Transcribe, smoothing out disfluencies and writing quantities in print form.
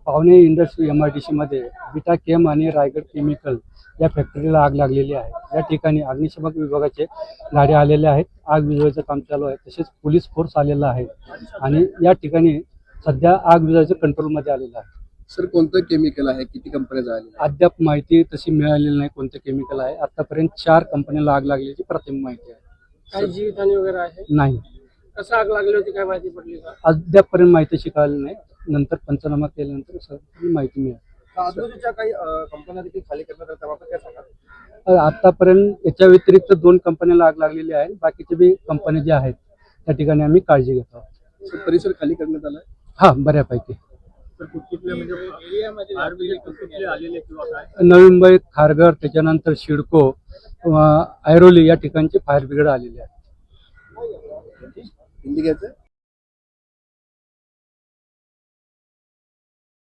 पावणे industry MIDC मध्ये विटा केम आणि रायगड केमिकल या फॅक्टरीला आग लागलेली आहे। या ठिकाणी अग्निशमन विभागाचे गाड्या आलेल्या आहेत। आग विझवायचं काम चालू आहे। तसेच पोलीस फोर्स आलेला आहे आणि या ठिकाणी सध्या आग विझवायचं कंट्रोलमध्ये आलेलं आहे। सर, कोणतं केमिकल आहे, किती कंपन्या झाल्या अद्याप माहिती तशी मिळालेली नाही कोणतं केमिकल आहे। आतापर्यंत 4 कंपन्याला आग लागल्याची प्राथमिक माहिती आहे। काही जीवितहानी वगैरे आहे? नाही, कसं आग लागली होती काय माहिती पडली का? अद्यापपर्यंत माहिती शिकायला नाही। नंतर पंचनामा केल्यानंतर सगळी माहिती मिळेल। आजूबाजूच्या काही कंपन्या देखील खाली करण्यात आल्या, त्याबाबत काय सांगाल? आतापर्यंत याच्या व्यतिरिक्त 2 कंपन्याला आग लागलेली आहे। बाकीचे बी कंपन्या ज्या आहेत त्या ठिकाणी आम्ही काळजी घेतो आहोत। सर, परिसर खाली करण्यात आलाय? हा, बऱ्यापैकी। तर कुठले म्हणजे एरियामध्ये फायर ब्रिगेड कुठले आलेले किंवा काय? नवी मुंबई, खारघर, त्याच्यानंतर सिडको, ऐरोली या ठिकाणचे फायर ब्रिगेड आलेले आहे। हिंदी घ्यायचं?